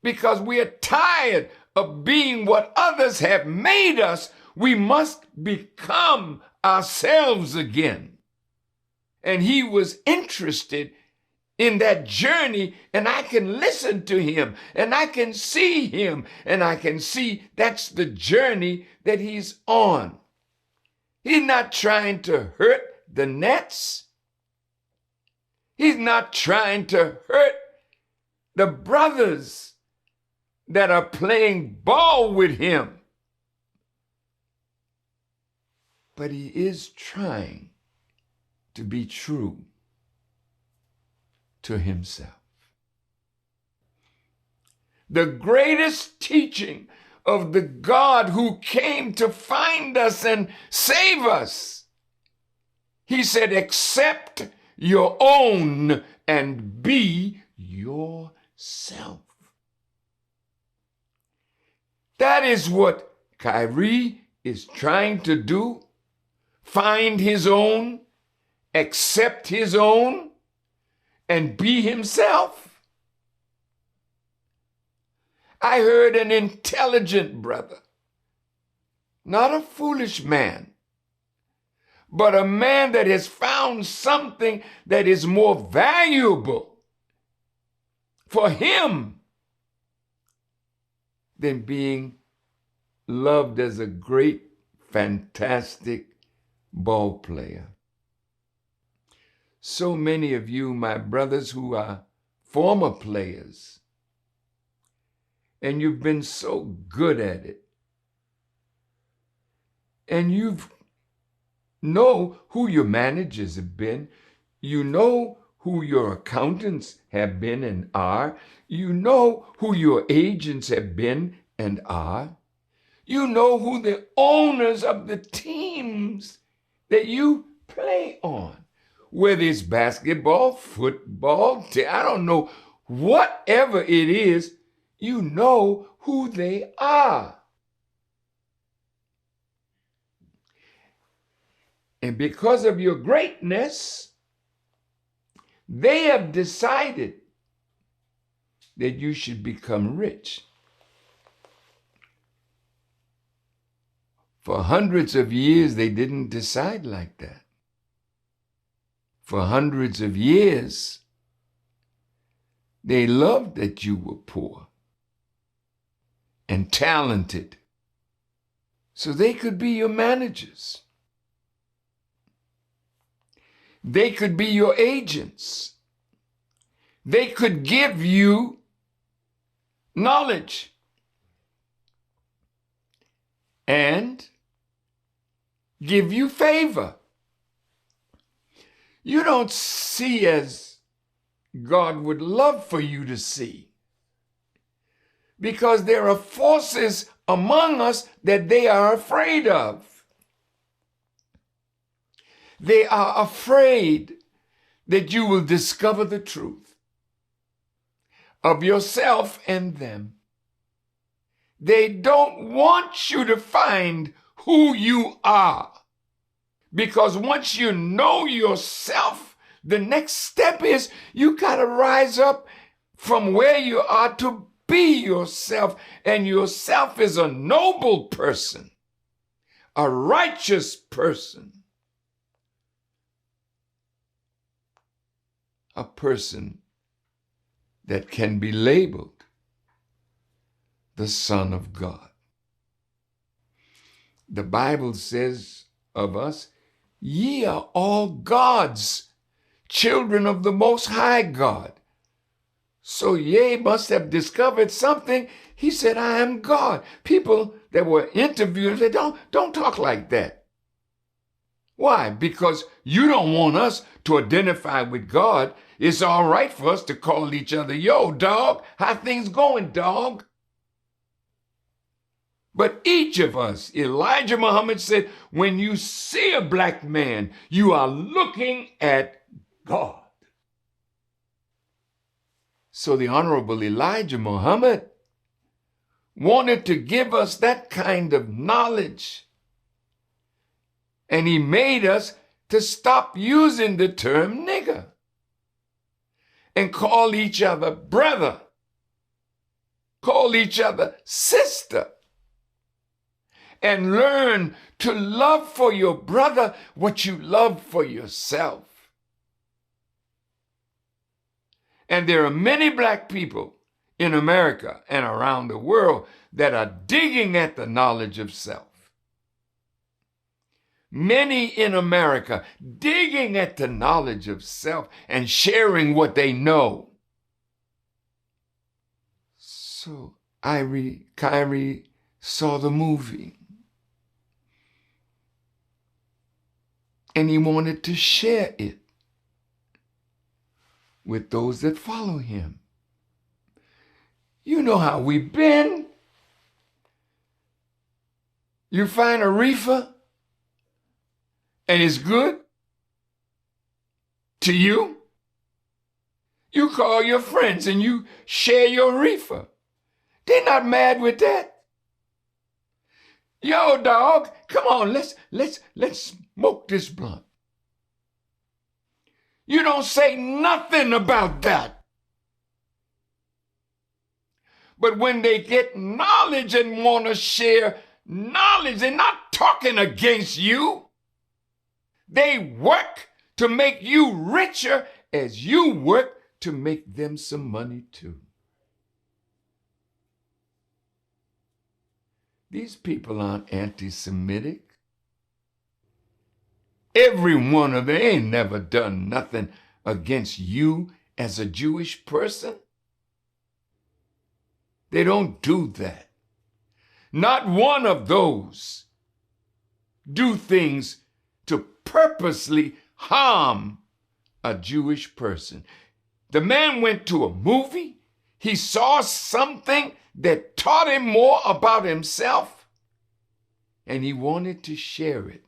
because we are tired of being what others have made us. We must become ourselves again. And he was interested in that journey, and I can listen to him, and I can see him, and I can see that's the journey that he's on. He's not trying to hurt the Nets. He's not trying to hurt the brothers that are playing ball with him. But he is trying to be true to himself. The greatest teaching of the God who came to find us and save us. He said, accept your own and be yourself. That is what KYRIE is trying to do. Find his own, accept his own, and be himself. I heard an intelligent brother, not a foolish man, but a man that has found something that is more valuable for him than being loved as a great, fantastic ball player. So many of you, my brothers, who are former players, and you've been so good at it, and you know who your managers have been, you know who your accountants have been and are, you know who your agents have been and are, you know who the owners of the teams that you play on, whether it's basketball, football, I don't know, whatever it is, you know who they are. And because of your greatness, they have decided that you should become rich. For hundreds of years, they didn't decide like that. For hundreds of years, they loved that you were poor and talented, so they could be your managers. They could be your agents. They could give you knowledge and give you favor. You don't see as God would love for you to see, because there are forces among us that they are afraid of. They are afraid that you will discover the truth of yourself and them. They don't want you to find who you are, because once you know yourself, the next step is you got to rise up from where you are to be yourself. And yourself is a noble person, a righteous person, a person that can be labeled the Son of God. The Bible says of us, ye are all God's children of the Most High God. So ye must have discovered something. He said, I am God. People that were interviewed said, don't talk like that. Why? Because you don't want us to identify with God. It's all right for us to call each other, yo, dog, how things going, dog? But each of us, Elijah Muhammad said, when you see a black man, you are looking at God. So the Honorable Elijah Muhammad wanted to give us that kind of knowledge. And he made us to stop using the term nigger and call each other brother call each other sister, and learn to love for your brother what you love for yourself. And there are many black people in America and around the world that are digging at the knowledge of self. Many in America digging at the knowledge of self and sharing what they know. So KYRIE saw the movie, and he wanted to share it with those that follow him. You know how we've been. You find a reefer and it's good to you. You call your friends and you share your reefer. They're not mad with that. Yo, dog, come on, let's smoke this blunt. You don't say nothing about that. But when they get knowledge and want to share knowledge, they're not talking against you. They work to make you richer as you work to make them some money too. These people aren't anti-Semitic. Every one of them ain't never done nothing against you as a Jewish person. They don't do that. Not one of those do things to purposely harm a Jewish person. The man went to a movie. He saw something that taught him more about himself, and he wanted to share it.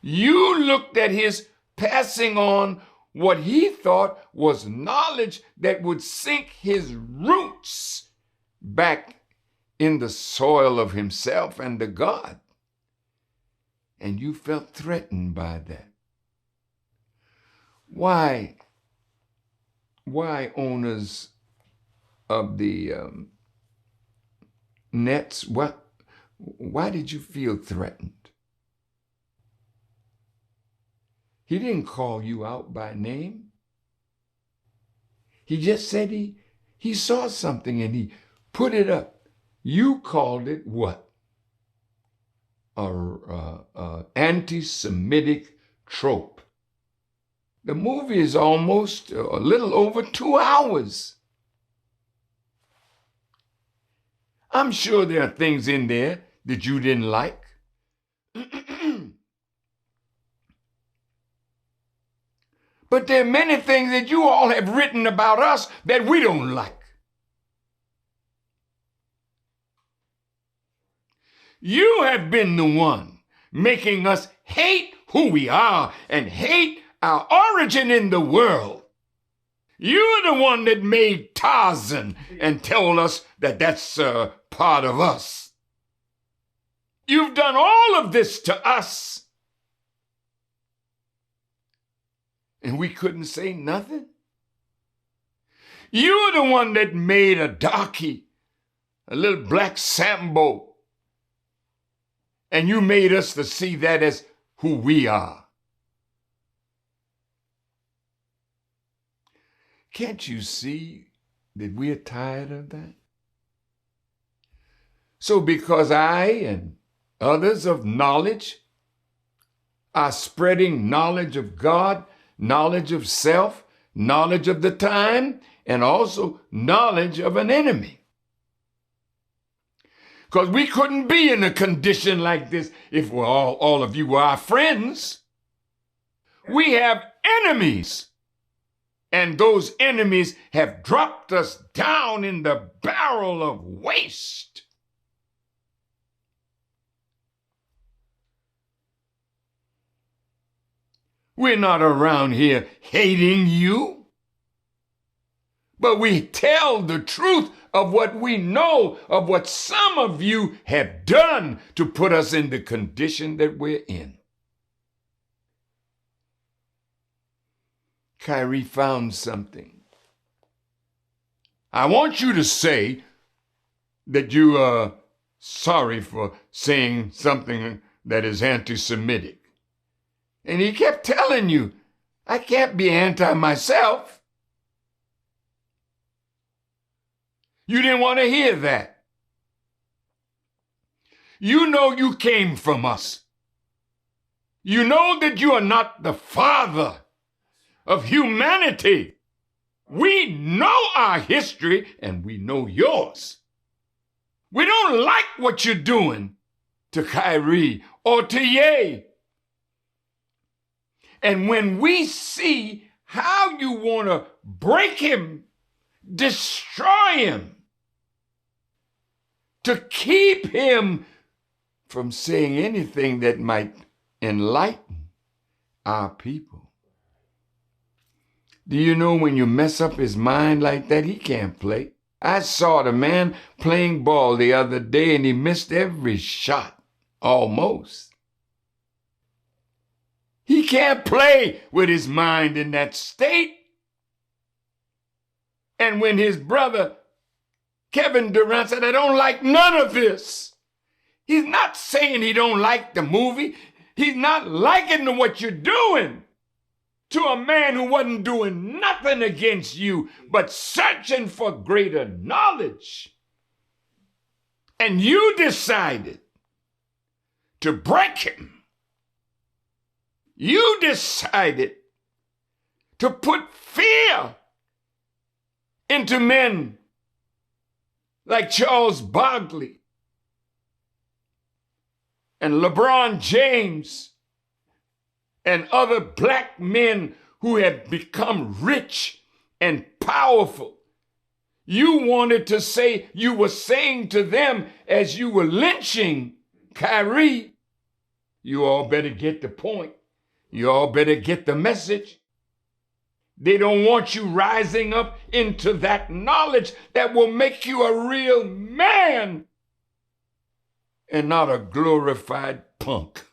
You looked at his passing on what he thought was knowledge that would sink his roots back in the soil of himself and the God. And you felt threatened by that. Why owners of the nets, why did you feel threatened? He didn't call you out by name. He just said he saw something and he put it up. You called it what? A anti-Semitic trope. The movie is almost a little over 2 hours. I'm sure there are things in there that you didn't like. But there are many things that you all have written about us that we don't like. You have been the one making us hate who we are and hate our origin in the world. You're the one that made Tarzan and told us that that's part of us. You've done all of this to us. And we couldn't say nothing. You're the one that made a darky, a little black Sambo. And you made us to see that as who we are. Can't you see that we're tired of that? So because I and others of knowledge are spreading knowledge of God, knowledge of self, knowledge of the time, and also knowledge of an enemy. Because we couldn't be in a condition like this if all of you were our friends. We have enemies. And those enemies have dropped us down in the barrel of waste. We're not around here hating you, but we tell the truth of what we know, of what some of you have done to put us in the condition that we're in. KYRIE found something. I want you to say that you are sorry for saying something that is anti-Semitic. And he kept telling you, I can't be anti myself. You didn't want to hear that. You know you came from us. You know that you are not the father of humanity. We know our history and we know yours. We don't like what you're doing to KYRIE or to Ye. And when we see how you want to break him, destroy him, to keep him from saying anything that might enlighten our people. Do you know when you mess up his mind like that, he can't play? I saw the man playing ball the other day and he missed every shot, almost. He can't play with his mind in that state. And when his brother Kevin Durant said, I don't like none of this, he's not saying he don't like the movie. He's not liking what you're doing to a man who wasn't doing nothing against you, but searching for greater knowledge. And you decided to break him. You decided to put fear into men like Charles Barkley and LeBron James and other black men who have become rich and powerful. You wanted to say, you were saying to them as you were lynching KYRIE, you all better get the point. You all better get the message. They don't want you rising up into that knowledge that will make you a real man and not a glorified punk.